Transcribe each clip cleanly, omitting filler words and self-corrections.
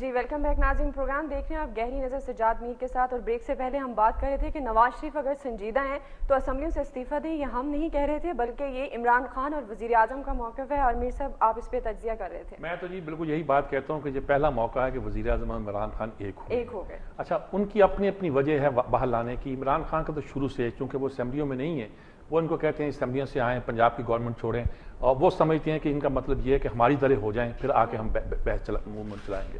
جی welcome back ناظرین، programme دیکھ رہے ہیں آپ گہری نظر سجاد میر کے ساتھ، اور بریک سے پہلے ہم بات کر رہے تھے کہ نواز شریف اگر سنجیدہ ہیں تو اسمبلیوں سے استعفیٰ دیں. یہ ہم نہیں کہہ رہے تھے بلکہ یہ عمران خان اور وزیر اعظم کا موقف ہے، اور میر صاحب آپ اس پہ تجزیہ کر رہے تھے. میں تو جی بالکل یہی بات کہتا ہوں کہ یہ پہلا موقع ہے کہ وزیر اعظم عمران خان ایک ہو گئے. اچھا، ان کی اپنی اپنی وجہ ہے باہر لانے کی. عمران خان کا تو شروع سے، چونکہ وہ اسمبلیوں میں نہیں ہے، وہ ان کو کہتے ہیں اسمبلیوں سے آئیں، پنجاب کی گورنمنٹ چھوڑیں، اور وہ سمجھتے ہیں کہ ان کا مطلب یہ ہے کہ ہماری طرح ہو جائیں، پھر آ کے ہم بحث موومنٹ چلائیں گے.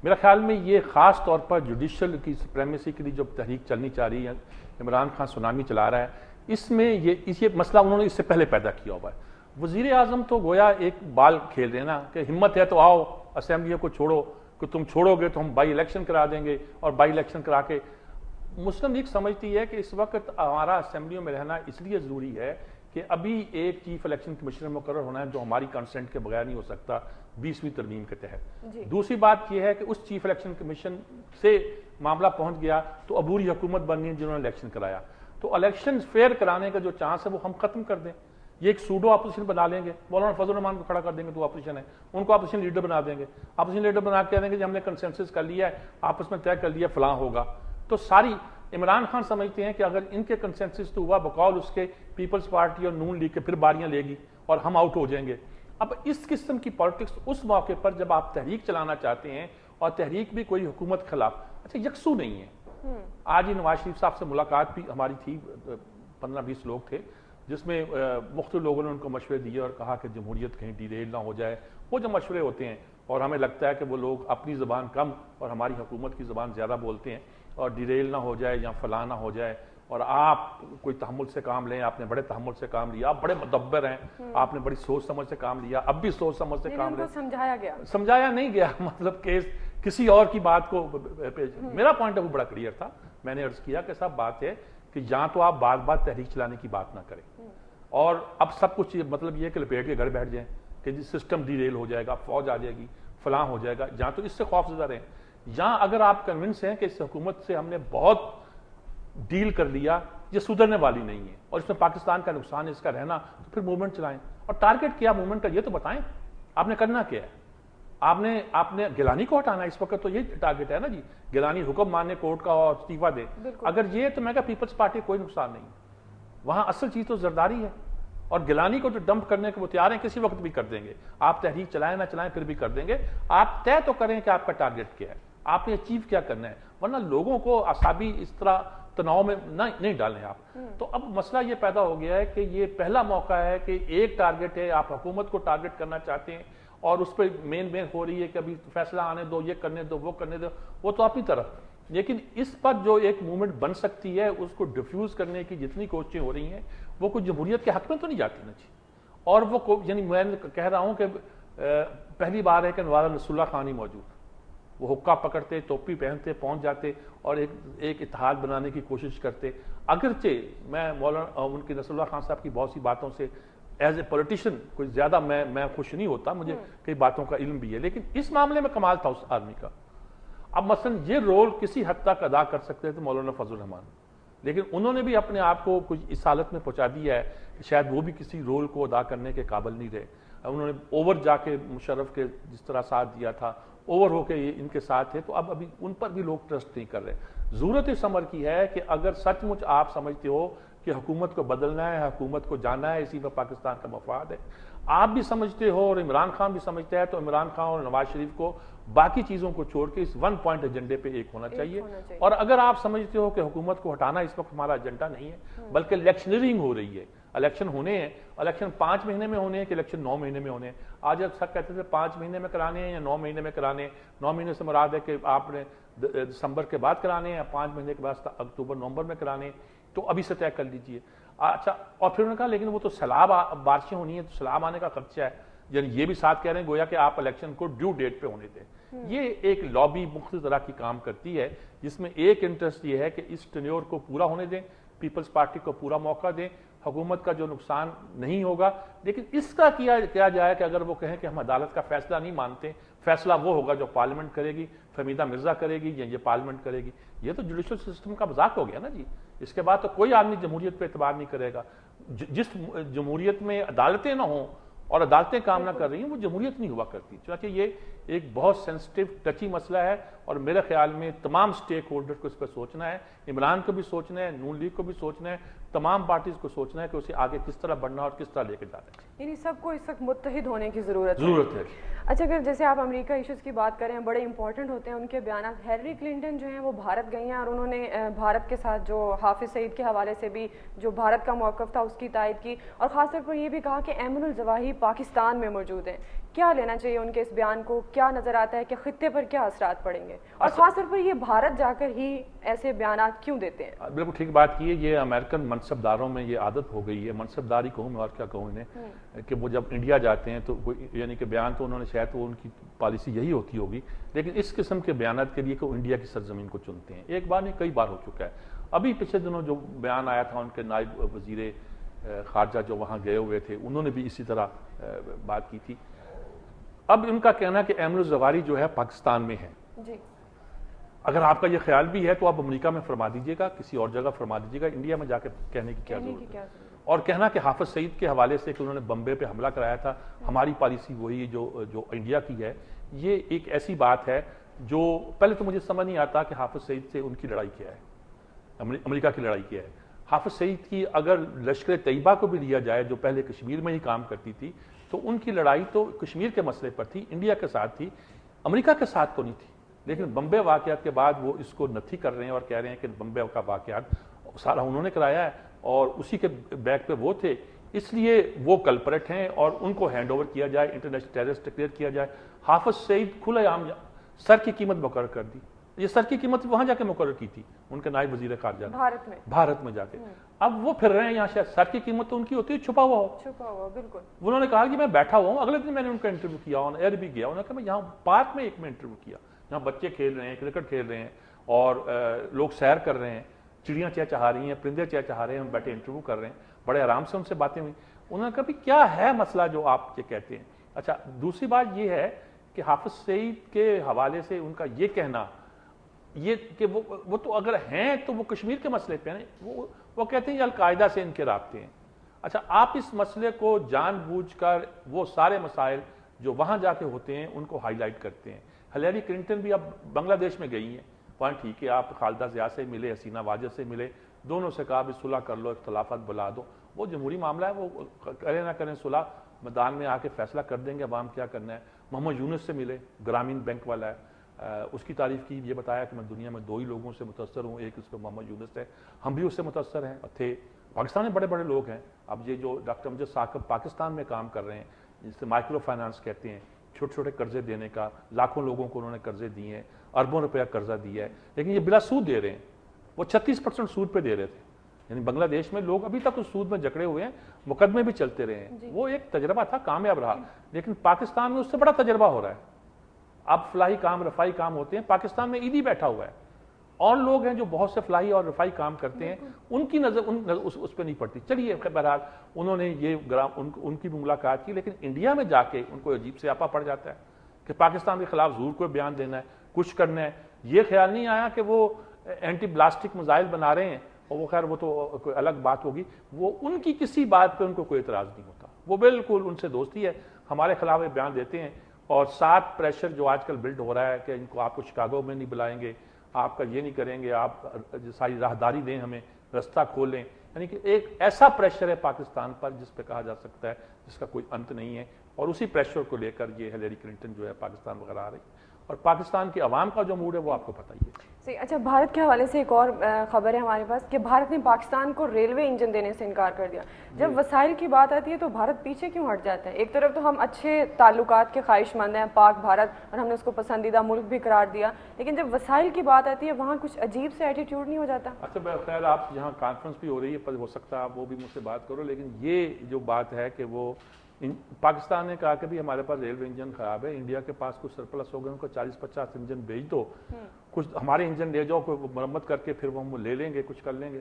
میرا خیال میں یہ خاص طور پر جوڈیشل کی سپریمیسی کے لیے جو تحریک چلنی چاہ رہی ہے، عمران خان سونامی چلا رہا ہے، اس میں یہ مسئلہ انہوں نے اس سے پہلے پیدا کیا ہوا ہے. وزیر اعظم تو گویا ایک بال کھیل رہے ہیں نا کہ ہمت ہے تو آؤ اسمبلیوں کو چھوڑو، کہ تم چھوڑو گے تو ہم بائی الیکشن کرا دیں گے، اور بائی الیکشن کرا کے مسلم لیگ سمجھتی ہے کہ اس وقت ہمارا اسمبلیوں میں رہنا اس لیے ضروری ہے کہ ابھی ایک چیف الیکشن کمشنر مقرر ہونا ہے جو ہماری کنسنٹ کے بغیر نہیں ہو سکتا 20ویں ترمیم کے تحت. دوسری بات یہ ہے کہ اس چیف الیکشن کمیشن سے معاملہ پہنچ گیا تو عبوری حکومت بننی ہے جنہوں نے الیکشن کرایا، تو الیکشن فیئر کرانے کا جو چانس ہے وہ ہم ختم کر دیں. یہ ایک سوڈو اپوزیشن بنا لیں گے، مولانا فضل الرحمان کو کھڑا کر دیں گے تو اپوزیشن ہے، ان کو اپوزیشن لیڈر بنا دیں گے، اپوزیشن لیڈر بنا کے دیں گے کہ ہم نے کنسنسس کر لیا ہے، آپس میں طے کر لیا فلاں ہوگا. تو ساری عمران خان سمجھتے ہیں کہ اگر ان کے کنسنسس تو ہوا بقول اس کے پیپلز پارٹی اور نون لیگ کے پھر باریاں لے گی اور ہم آؤٹ ہو جائیں گے. اب اس قسم کی پالیٹکس اس موقع پر جب آپ تحریک چلانا چاہتے ہیں، اور تحریک بھی کوئی حکومت خلاف یکسو نہیں ہے. آج ہی نواز شریف صاحب سے ملاقات بھی ہماری تھی، 15-20 لوگ تھے، جس میں مختلف لوگوں نے ان کو مشورے دیے اور کہا کہ جمہوریت کہیں ڈیریل نہ ہو جائے. وہ جو مشورے ہوتے ہیں، اور ہمیں لگتا ہے کہ وہ لوگ اپنی زبان کم اور ہماری حکومت کی زبان زیادہ بولتے ہیں، اور ڈیریل نہ ہو جائے یا فلاں نہ ہو جائے، اور آپ کوئی تحمل سے کام لیں. آپ نے بڑے تحمل سے کام لیا، آپ بڑے مدبر ہیں، آپ نے بڑی سوچ سمجھ سے کام لیا، اب بھی سوچ سمجھ سے کام لیں. سمجھایا نہیں گیا، مطلب کہ کسی اور کی بات کو. میرا پوائنٹ آف ویو بڑا کلیئر تھا. میں نے عرض کیا کہ صاحب بات ہے کہ جہاں تو آپ بار بار تحریک چلانے کی بات نہ کریں، اور اب سب کچھ مطلب یہ کہ لپیٹ کے گھر بیٹھ جائیں کہ سسٹم ڈی ریل ہو جائے گا، فوج آ جائے گی، فلاں ہو جائے گا. جہاں تو اس سے خوف زدہ رہیں. جہاں اگر آپ کنونس ہیں کہ اس حکومت سے ہم نے بہت ڈیل کر لیا، یہ سدھرنے والی نہیں ہے اور اس میں پاکستان کا نقصان ہے اس کا رہنا، تو پھر موومنٹ چلائیں. اور ٹارگٹ کیا موومنٹ کا یہ تو بتائیں، آپ نے کرنا کیا ہے. آپ نے گیلانی کو ہٹانا ہے اس وقت، تو یہ ٹارگٹ ہے نا جی. گیلانی حکم ماننے کورٹ کا اور استعفیٰ دے. اگر یہ تو میں کہا پیپلز پارٹی کوئی نقصان نہیں. وہاں اصل چیز تو زرداری ہے، اور گیلانی کو جو ڈمپ کرنے کے وہ تیار ہیں، کسی وقت بھی کر دیں گے. آپ تحریک چلائیں نہ چلائیں پھر بھی کر دیں گے. آپ طے تو کریں کہ آپ کا ٹارگٹ کیا ہے، آپ نے اچیو کیا کرنا ہے، ورنہ لوگوں کو اعصابی اس طرح تناؤ میں نہیں ڈالیں آپ. تو اب مسئلہ یہ پیدا ہو گیا ہے کہ یہ پہلا موقع ہے کہ ایک ٹارگٹ ہے، آپ حکومت کو ٹارگٹ کرنا چاہتے ہیں، اور اس پہ مین ہو رہی ہے کہ ابھی فیصلہ آنے دو، یہ کرنے دو، وہ کرنے دو، وہ تو اپنی طرف. لیکن اس پر جو ایک موومنٹ بن سکتی ہے، اس کو ڈیفیوز کرنے کی جتنی کوششیں ہو رہی ہیں، وہ کوئی جمہوریت کے حق میں تو نہیں جاتی نا جی. اور وہ یعنی میں کہہ رہا ہوں کہ پہلی بار ہے کہ نواب نصر اللہ خان ہی موجود، وہ حقہ پکڑتے، ٹوپی پہنتے، پہنچ جاتے اور ایک اتحاد بنانے کی کوشش کرتے. اگرچہ میں مولانا ان کی نصر اللہ خان صاحب کی بہت سی باتوں سے ایز اے پولیٹیشین کوئی زیادہ میں خوش نہیں ہوتا، مجھے کئی باتوں کا علم بھی ہے، لیکن اس معاملے میں کمال تھا اس آدمی کا. اب مثلا یہ رول کسی حد تک ادا کر سکتے تھے مولانا فضل الرحمان، لیکن انہوں نے بھی اپنے آپ کو کچھ اس حالت میں پہنچا دیا ہے کہ شاید وہ بھی کسی رول کو ادا کرنے کے قابل نہیں رہے. انہوں نے اوور جا کے مشرف کے جس طرح ساتھ دیا تھا، اوور ہو کے ان کے ساتھ تھے، تو اب ابھی ان پر بھی لوگ ٹرسٹ نہیں کر رہے. ضرورت اس امر کی ہے کہ اگر سچ مچ آپ سمجھتے ہو کہ حکومت کو بدلنا ہے، حکومت کو جانا ہے، اسی میں پاکستان کا مفاد ہے، آپ بھی سمجھتے ہو اور عمران خان بھی سمجھتا ہے، تو عمران خان اور نواز شریف کو باقی چیزوں کو چھوڑ کے اس 1 پوائنٹ ایجنڈے پہ ایک ہونا چاہیے. اور اگر آپ سمجھتے ہو کہ حکومت کو ہٹانا اس وقت ہمارا ایجنڈا نہیں ہے، بلکہ الیکشنرنگ ہو رہی ہے، الیکشن ہونے ہیں، الیکشن 5 مہینے میں ہونے ہیں کہ الیکشن 9 مہینے میں ہونے ہیں. آج سب کہتے تھے 5 مہینے میں کرانے ہیں یا 9 مہینے میں کرانے ہیں. 9 مہینے سے مراد ہے کہ آپ نے دسمبر کے بعد کرانے ہیں یا 5 مہینے کے بعد اکتوبر نومبر میں کرانے ہیں، تو ابھی سے طے کر لیجئے. اچھا، اور پھر انہوں نے کہا لیکن وہ تو سیلاب بارشیں ہونی ہیں، تو سیلاب آنے کا خدشہ ہے. یعنی یہ بھی ساتھ کہہ رہے ہیں گویا کہ آپ الیکشن کو ڈیو ڈیٹ پہ ہونے دیں. یہ ایک لابی مختلف طرح کی کام کرتی ہے، جس میں ایک انٹرسٹ یہ ہے کہ اس ٹینیور کو پورا ہونے دیں، پیپلز پارٹی کو پورا موقع دیں، حکومت کا جو نقصان نہیں ہوگا. لیکن اس کا کیا جائے کہ اگر وہ کہیں کہ ہم عدالت کا فیصلہ نہیں مانتے، فیصلہ وہ ہوگا جو پارلیمنٹ کرے گی، فہمیدہ مرزا کرے گی یا یہ پارلیمنٹ کرے گی. یہ تو جوڈیشل سسٹم کا مذاق ہو گیا نا جی. اس کے بعد تو کوئی آدمی جمہوریت پہ اعتبار نہیں کرے گا. جس جمہوریت میں عدالتیں نہ ہوں اور عدالتیں کام نہ کر رہی ہیں وہ جمہوریت نہیں ہوا کرتی. چنانچہ یہ ایک بہت سینسٹیو ٹچی مسئلہ ہے اور میرے خیال میں تمام سٹیک ہولڈر کو اس پر سوچنا ہے, عمران کو بھی سوچنا ہے, نون لیگ کو بھی سوچنا ہے, تمام پارٹیز کو سوچنا ہے کہ اسے آگے کس طرح بڑھنا اور کس طرح لے کے جانا ہے. یعنی سب کو اس وقت متحد ہونے کی ضرورت ہے. اچھا, اگر جیسے آپ امریکہ ایشوز کی بات کریں, بڑے امپورٹنٹ ہوتے ہیں ان کے بیانات. ہیلری کلنٹن جو ہیں وہ بھارت گئی ہیں اور انہوں نے بھارت کے ساتھ جو حافظ سعید کے حوالے سے بھی جو بھارت کا موقف تھا اس کی تائید کی, اور خاص طور پر یہ بھی کہا کہ ایمن الظواہری پاکستان میں موجود ہیں. کیا لینا چاہیے ان کے اس بیان کو؟ کیا نظر آتا ہے کہ خطے پر کیا اثرات پڑیں گے, اور خاص طور پر یہ بھارت جا کر ہی ایسے بیانات کیوں دیتے ہیں؟ بالکل ٹھیک بات کی ہے. یہ امریکن منصبداروں میں یہ عادت ہو گئی ہے, منصبداری کہوں میں اور کیا کہوں انہیں, کہ وہ جب انڈیا جاتے ہیں تو یعنی کہ بیان تو انہوں نے شاید وہ ان کی پالیسی یہی ہوتی ہوگی, لیکن اس قسم کے بیانات کے لیے کہ وہ انڈیا کی سرزمین کو چنتے ہیں. ایک بار نہیں کئی بار ہو چکا ہے. ابھی پچھلے دنوں جو بیان آیا تھا ان کے نائب وزیر خارجہ جو وہاں گئے ہوئے تھے, انہوں نے بھی اسی طرح بات کی تھی. اب ان کا کہنا کہ ایمن الظواہری جو ہے پاکستان میں ہے. جی, اگر آپ کا یہ خیال بھی ہے تو آپ امریکہ میں فرما دیجئے گا, کسی اور جگہ فرما دیجئے گا, انڈیا میں جا کے کہنے کی کیا ضرورت ہے؟ اور کہنا کہ حافظ سعید کے حوالے سے کہ انہوں نے بمبے پہ حملہ کرایا تھا, ہماری پالیسی وہی جو انڈیا کی ہے, یہ ایک ایسی بات ہے جو پہلے تو مجھے سمجھ نہیں آتا کہ حافظ سعید سے ان کی لڑائی کیا ہے, امریکہ کی لڑائی کیا ہے. حافظ سعید کی اگر لشکر طیبہ کو بھی لیا جائے جو پہلے کشمیر میں ہی کام کرتی تھی, تو ان کی لڑائی تو کشمیر کے مسئلے پر تھی, انڈیا کے ساتھ تھی, امریکہ کے ساتھ تو نہیں تھی. لیکن بمبے واقعات کے بعد وہ اس کو نتھی کر رہے ہیں اور کہہ رہے ہیں کہ بمبے کا واقعات سارا انہوں نے کرایا ہے اور اسی کے بیک پہ وہ تھے, اس لیے وہ کلپریٹ ہیں اور ان کو ہینڈ اوور کیا جائے, انٹرنیشنل ٹیررسٹ ڈکلیئر کیا جائے. حافظ سعید کھلے عام سر کی قیمت مقرر کر دی. یہ سر کی قیمت وہاں جا کے مقرر کی تھی ان کے نائب وزیر خارجہ بھارت میں جا کے. اب وہ پھر رہے ہیں یہاں, شاید سر کی قیمت تو ان کی ہوتی ہے چھپا ہوا. بالکل. انہوں نے کہا کہ میں بیٹھا ہوا ہوں, اگلے دن میں نے ان کا انٹرویو کیا, آن ایئر بھی گیا. انہوں نے کہا میں یہاں پارک میں ایک میں انٹرویو کیا, یہاں بچے کھیل رہے ہیں, کرکٹ کھیل رہے ہیں اور لوگ سیر کر رہے ہیں, چڑیاں چہچہا رہی ہیں, پرندے چہچہا رہے ہیں, ہم بیٹھے انٹرویو کر رہے ہیں, بڑے آرام سے ان سے باتیں ہوئی. انہوں نے کہا بھی کیا ہے مسئلہ جو آپ یہ کہتے ہیں. اچھا, دوسری بات یہ ہے کہ حافظ سعید کے حوالے سے ان کا یہ کہنا یہ کہ وہ تو اگر ہیں تو وہ کشمیر کے مسئلے پہ ہیں, وہ کہتے ہیں یہ القاعدہ سے ان کے رابطے ہیں. اچھا, آپ اس مسئلے کو جان بوجھ کر وہ سارے مسائل جو وہاں جا کے ہوتے ہیں ان کو ہائی لائٹ کرتے ہیں. ہلیری کلنٹن بھی اب بنگلہ دیش میں گئی ہیں, وہاں ٹھیک ہے آپ خالدہ ضیاء سے ملے, حسینہ واجد سے ملے, دونوں سے کہا بھی صلح کر لو, اختلافات بلا دو, وہ جمہوری معاملہ ہے, وہ کریں نہ کریں صلح, میدان میں آ کے فیصلہ کر دیں گے عوام کیا کرنا ہے. محمد یونس سے ملے, گرامین بینک والا ہے, اس کی تعریف کی, یہ بتایا کہ میں دنیا میں 2 ہی لوگوں سے متاثر ہوں, ایک اس پہ محمد یونس ہے, ہم بھی اس سے متاثر ہیں تھے. پاکستان میں بڑے بڑے لوگ ہیں. اب یہ جو ڈاکٹر امجد ثاقب پاکستان میں کام کر رہے ہیں, جس سے مائکرو فائنانس کہتے ہیں, چھوٹے چھوٹے قرضے دینے کا, لاکھوں لوگوں کو انہوں نے قرضے دیے ہیں, اربوں روپیہ قرضہ دیا ہے, لیکن یہ بلا سود دے رہے ہیں. وہ 36% سود پہ دے رہے تھے. یعنی بنگلہ دیش میں لوگ ابھی تک اس سود میں جکڑے ہوئے ہیں, مقدمے بھی چلتے رہے ہیں. وہ ایک تجربہ تھا, کامیاب رہا, لیکن پاکستان میں اس سے بڑا تجربہ ہو رہا ہے. اب فلاحی کام رفائی کام ہوتے ہیں, پاکستان میں عیدی بیٹھا ہوا ہے, اور لوگ ہیں جو بہت سے فلاحی اور رفائی کام کرتے ہیں, ان کی نظر اس پہ نہیں پڑتی. چلیے بہرحال انہوں نے یہ ان کی بھی ملاقات کی, لیکن انڈیا میں جا کے ان کو عجیب سے آپا پڑ جاتا ہے کہ پاکستان کے خلاف ضرور کوئی بیان دینا ہے, کچھ کرنا ہے. یہ خیال نہیں آیا کہ وہ اینٹی بلاسٹک میزائل بنا رہے ہیں, اور وہ خیر وہ تو کوئی الگ بات ہوگی. وہ ان کی کسی بات پہ ان کو کوئی اعتراض نہیں ہوتا, وہ بالکل ان سے دوستی ہے. ہمارے خلاف یہ بیان دیتے ہیں, اور ساتھ پریشر جو آج کل بلڈ ہو رہا ہے کہ ان کو آپ کو شکاگو میں نہیں بلائیں گے, آپ کا یہ نہیں کریں گے, آپ ساری راہداری دیں, ہمیں رستہ کھولیں. یعنی کہ ایک ایسا پریشر ہے پاکستان پر جس پہ کہا جا سکتا ہے جس کا کوئی انت نہیں ہے, اور اسی پریشر کو لے کر یہ ہلیری کلنٹن جو ہے پاکستان وغیرہ آ رہی ہے. اور پاکستان کے عوام کا جو موڈ ہے وہ آپ کو پتہ ہی ہے. اچھا, بھارت کے حوالے سے ایک اور خبر ہے ہمارے پاس کہ بھارت نے پاکستان کو ریلوے انجن دینے سے انکار کر دیا. جب وسائل کی بات آتی ہے تو بھارت پیچھے کیوں ہٹ جاتا ہے؟ ایک طرف تو ہم اچھے تعلقات کے خواہش مند ہیں پاک بھارت, اور ہم نے اس کو پسندیدہ ملک بھی قرار دیا, لیکن جب وسائل کی بات آتی ہے وہاں کچھ عجیب سے ایٹیٹیوڈ نہیں ہو جاتا؟ اچھا خیر, آپ یہاں کانفرنس بھی ہو رہی ہے, ہو سکتا ہے آپ وہ بھی مجھ سے بات کرو, لیکن یہ جو بات ہے کہ وہ پاکستان نے کہا کہ بھی ہمارے پاس ریلوے انجن خراب ہے, انڈیا کے پاس کچھ سرپلس ہو گئے, ان کو 40-50 انجن بھیج دو, کچھ ہمارے انجن لے جاؤ, کوئی مرمت کر کے پھر وہ ہم لے لیں گے, کچھ کر لیں گے.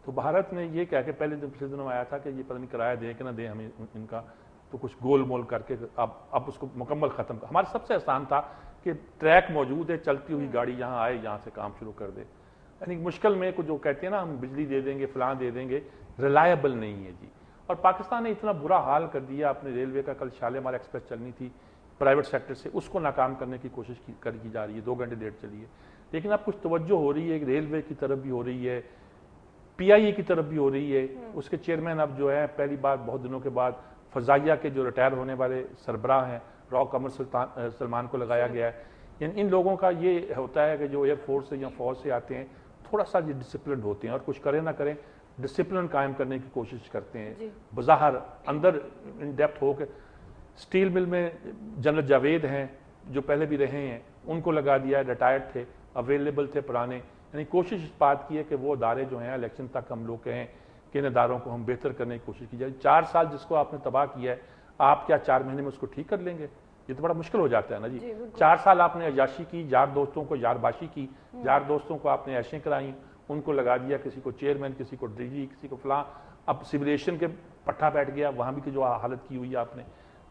تو بھارت نے یہ کہہ کے پچھلے دنوں آیا تھا کہ یہ پتہ نہیں کرایہ دیں کہ نہ دیں ہمیں ان کا, تو کچھ گول مول کر کے اب اس کو مکمل ختم کر. ہمارے سب سے آسان تھا کہ ٹریک موجود ہے, چلتی ہوئی گاڑی یہاں آئے, یہاں سے کام شروع کر دے. یعنی مشکل میں کچھ جو کہتے ہیں نا ہم بجلی دے دیں گے, فلاں دے دیں گے, ریلائبل نہیں ہے جی. اور پاکستان نے اتنا برا حال کر دیا اپنے ریلوے کا. کل شالیمار ایکسپریس چلنی تھی پرائیویٹ سیکٹر سے, اس کو ناکام کرنے کی کوشش کی جا رہی ہے, 2 گھنٹے لیٹ چلی ہے. لیکن اب کچھ توجہ ہو رہی ہے, ریلوے کی طرف بھی ہو رہی ہے, پی آئی اے کی طرف بھی ہو رہی ہے. اس کے چیئرمین اب جو ہے پہلی بار بہت دنوں کے بعد فضائیہ کے جو ریٹائر ہونے والے سربراہ ہیں راؤ قمر سلمان کو لگایا گیا ہے. یعنی ان لوگوں کا یہ ہوتا ہے کہ جو ایئر فورس سے یا فوج سے آتے ہیں تھوڑا سا ڈسپلنڈ ہوتے ہیں, اور کچھ کریں نہ کریں ڈسپلن قائم کرنے کی کوشش کرتے ہیں. بظاہر اندر ان ڈیپتھ ہو کے سٹیل مل میں جنرل جاوید ہیں جو پہلے بھی رہے ہیں, ان کو لگا دیا ہے, ریٹائرڈ تھے, اویلیبل تھے پرانے. یعنی کوشش اس بات کی ہے کہ وہ ادارے جو ہیں الیکشن تک ہم لوگ کہیں کہ ان اداروں کو ہم بہتر کرنے کی کوشش کی جائے. 4 سال جس کو آپ نے تباہ کیا ہے, آپ کیا 4 مہینے میں اس کو ٹھیک کر لیں گے؟ یہ تو بڑا مشکل ہو جاتا ہے نا جی. 4 سال آپ نے عیاشی کی, یار دوستوں کو یار باشی کی, یار دوستوں کو آپ نے عیشیں کرائیں, ان کو لگا دیا, کسی کو چیئرمین, کسی کو ڈی جی, کسی کو فلاں. اب سیولیشن کے پٹھا بیٹھ گیا, وہاں بھی جو حالت کی ہوئی ہے آپ نے.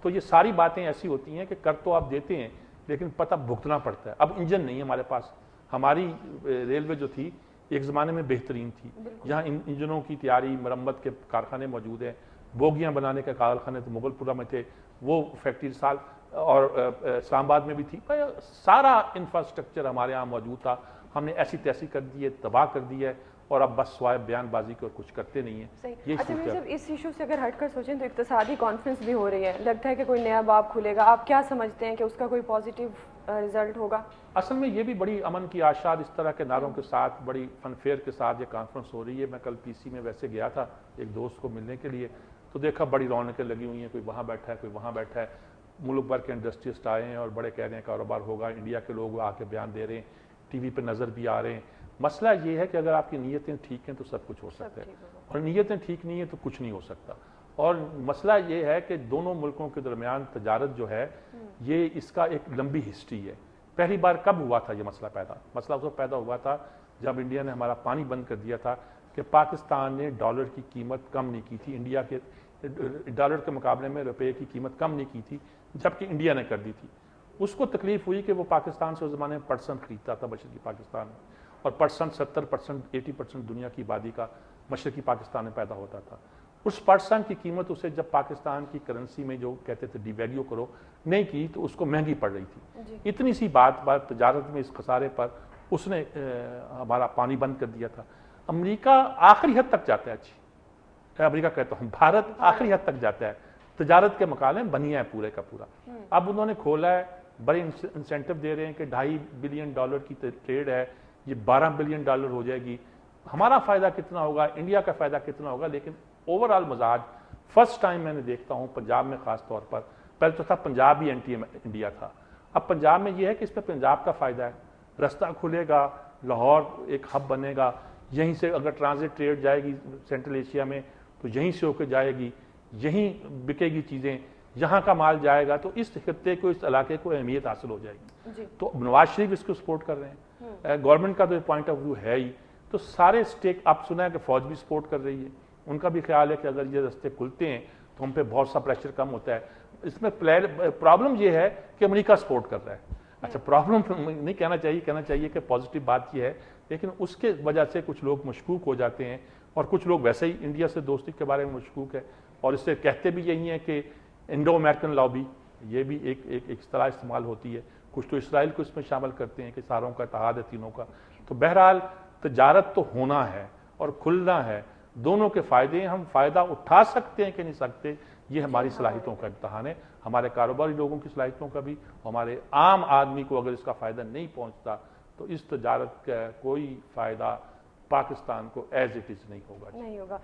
تو یہ ساری باتیں ایسی ہوتی ہیں کہ کر تو آپ دیتے ہیں لیکن پتہ بھگتنا پڑتا ہے. اب انجن نہیں ہے ہمارے پاس. ہماری ریلوے جو تھی ایک زمانے میں بہترین تھی, جہاں انجنوں کی تیاری مرمت کے کارخانے موجود ہیں, بوگیاں بنانے کے کارخانے تو مغل پورہ میں تھے, وہ فیکٹری سال اور اسلام آباد میں بھی تھی. سارا انفراسٹرکچر ہمارے یہاں موجود تھا. ہم نے ایسی تیسی کر دی ہے, تباہ کر دی ہے, اور اب بس سوائے بیان بازی کے اور کچھ کرتے نہیں ہیں. اچھا صاحب, اس ایشو سے اگر ہٹ کر سوچیں تو اقتصادی کانفرنس بھی ہو رہی ہے, لگتا ہے کہ کوئی نیا باب کھلے گا. آپ کیا سمجھتے ہیں کہ اس کا کوئی پازیٹیو رزلٹ ہوگا؟ اصل میں یہ بھی بڑی امن کی آشاد اس طرح کے نعروں کے ساتھ, بڑی فن فیئر کے ساتھ یہ کانفرنس ہو رہی ہے. میں کل پی سی میں ویسے گیا تھا ایک دوست کو ملنے کے لیے, تو دیکھا بڑی رونقیں لگی ہوئی ہیں, کوئی وہاں بیٹھا ہے, کوئی وہاں بیٹھا ہے. ملک بھر کے انڈسٹریسٹ آئے ہیں اور بڑے کہہ رہے ہیں کاروبار ہوگا. انڈیا کے لوگ آ کے بیان دے رہے ہیں, ٹی وی پہ نظر بھی آ رہے ہیں. مسئلہ یہ ہے کہ اگر آپ کی نیتیں ٹھیک ہیں تو سب کچھ ہو سکتا ہے, اور نیتیں ٹھیک نہیں ہیں تو کچھ نہیں ہو سکتا. اور مسئلہ یہ ہے کہ دونوں ملکوں کے درمیان تجارت جو ہے یہ اس کا ایک لمبی ہسٹری ہے. پہلی بار کب ہوا تھا یہ مسئلہ پیدا؟ مسئلہ اس وقت پیدا ہوا تھا جب انڈیا نے ہمارا پانی بند کر دیا تھا کہ پاکستان نے ڈالر کی قیمت کم نہیں کی تھی, انڈیا کے ڈالر کے مقابلے میں روپے کی قیمت کم نہیں کی تھی, جبکہ انڈیا نے کر دی تھی. اس کو تکلیف ہوئی کہ وہ پاکستان سے اس زمانے میں پرسنٹ خریدتا تھا مشرقی پاکستان میں, اور پرسنٹ 70% 80% دنیا کی آبادی کا مشرقی پاکستان میں پیدا ہوتا تھا. اس پرسنٹ کی قیمت اسے جب پاکستان کی کرنسی میں جو کہتے تھے ڈی ویلیو کرو نہیں کی تو اس کو مہنگی پڑ رہی تھی. اتنی سی بات تجارت میں اس خسارے پر اس نے ہمارا پانی بند کر دیا تھا. امریکہ آخری حد تک جاتا ہے, امریکہ کہتا ہوں بھارت آخری حد تک جاتا ہے تجارت کے مقابلے میں, بنیا ہے پورے کا پورا. اب انہوں نے کھولا ہے, بڑے انسینٹو دے رہے ہیں کہ $2.5 بلین کی ٹریڈ ہے, یہ $12 بلین ہو جائے گی. ہمارا فائدہ کتنا ہوگا, انڈیا کا فائدہ کتنا ہوگا, لیکن اوورآل مزاج فرسٹ ٹائم میں نے دیکھتا ہوں پنجاب میں خاص طور پر. پہلے تو تھا پنجاب ہی اینٹی انڈیا تھا, اب پنجاب میں یہ ہے کہ اس پہ پنجاب کا فائدہ ہے. رستہ کھلے گا, لاہور ایک ہب بنے گا, یہیں سے اگر ٹرانزٹ ٹریڈ جائے گی سینٹرل ایشیا میں تو یہیں سے ہو کے جائے گی, یہیں بکے گی چیزیں, یہاں کا مال جائے گا, تو اس خطے کو, اس علاقے کو اہمیت حاصل ہو جائے گی. تو نواز شریف اس کو سپورٹ کر رہے ہیں, گورنمنٹ کا تو پوائنٹ آف ویو ہے ہی. تو سارے اسٹیک, آپ سنا ہے کہ فوج بھی سپورٹ کر رہی ہے, ان کا بھی خیال ہے کہ اگر یہ رستے کھلتے ہیں تو ہم پہ بہت سا پریشر کم ہوتا ہے. اس میں پرابلم یہ ہے کہ امریکہ سپورٹ کر رہا ہے. اچھا, پرابلم نہیں کہنا چاہیے کہ پازیٹیو بات یہ ہے, لیکن اس کے وجہ سے کچھ لوگ مشکوک ہو جاتے ہیں, اور کچھ لوگ ویسے ہی انڈیا سے دوستی کے بارے میں مشکوک ہے, اور اس سے کہتے بھی یہی ہیں کہ انڈو امریکن لابی, یہ بھی ایک اصطلاح استعمال ہوتی ہے. کچھ تو اسرائیل کو اس میں شامل کرتے ہیں کہ ساروں کا اتحاد ہے تینوں کا. تو بہرحال تجارت تو ہونا ہے اور کھلنا ہے, دونوں کے فائدے ہیں. ہم فائدہ اٹھا سکتے ہیں کہ نہیں سکتے, یہ ہماری صلاحیتوں کا امتحان ہے, ہمارے کاروباری لوگوں کی صلاحیتوں کا بھی. ہمارے عام آدمی کو اگر اس کا فائدہ نہیں پہنچتا تو اس تجارت کا کوئی فائدہ پاکستان کو ایز اٹ از نہیں ہوگا.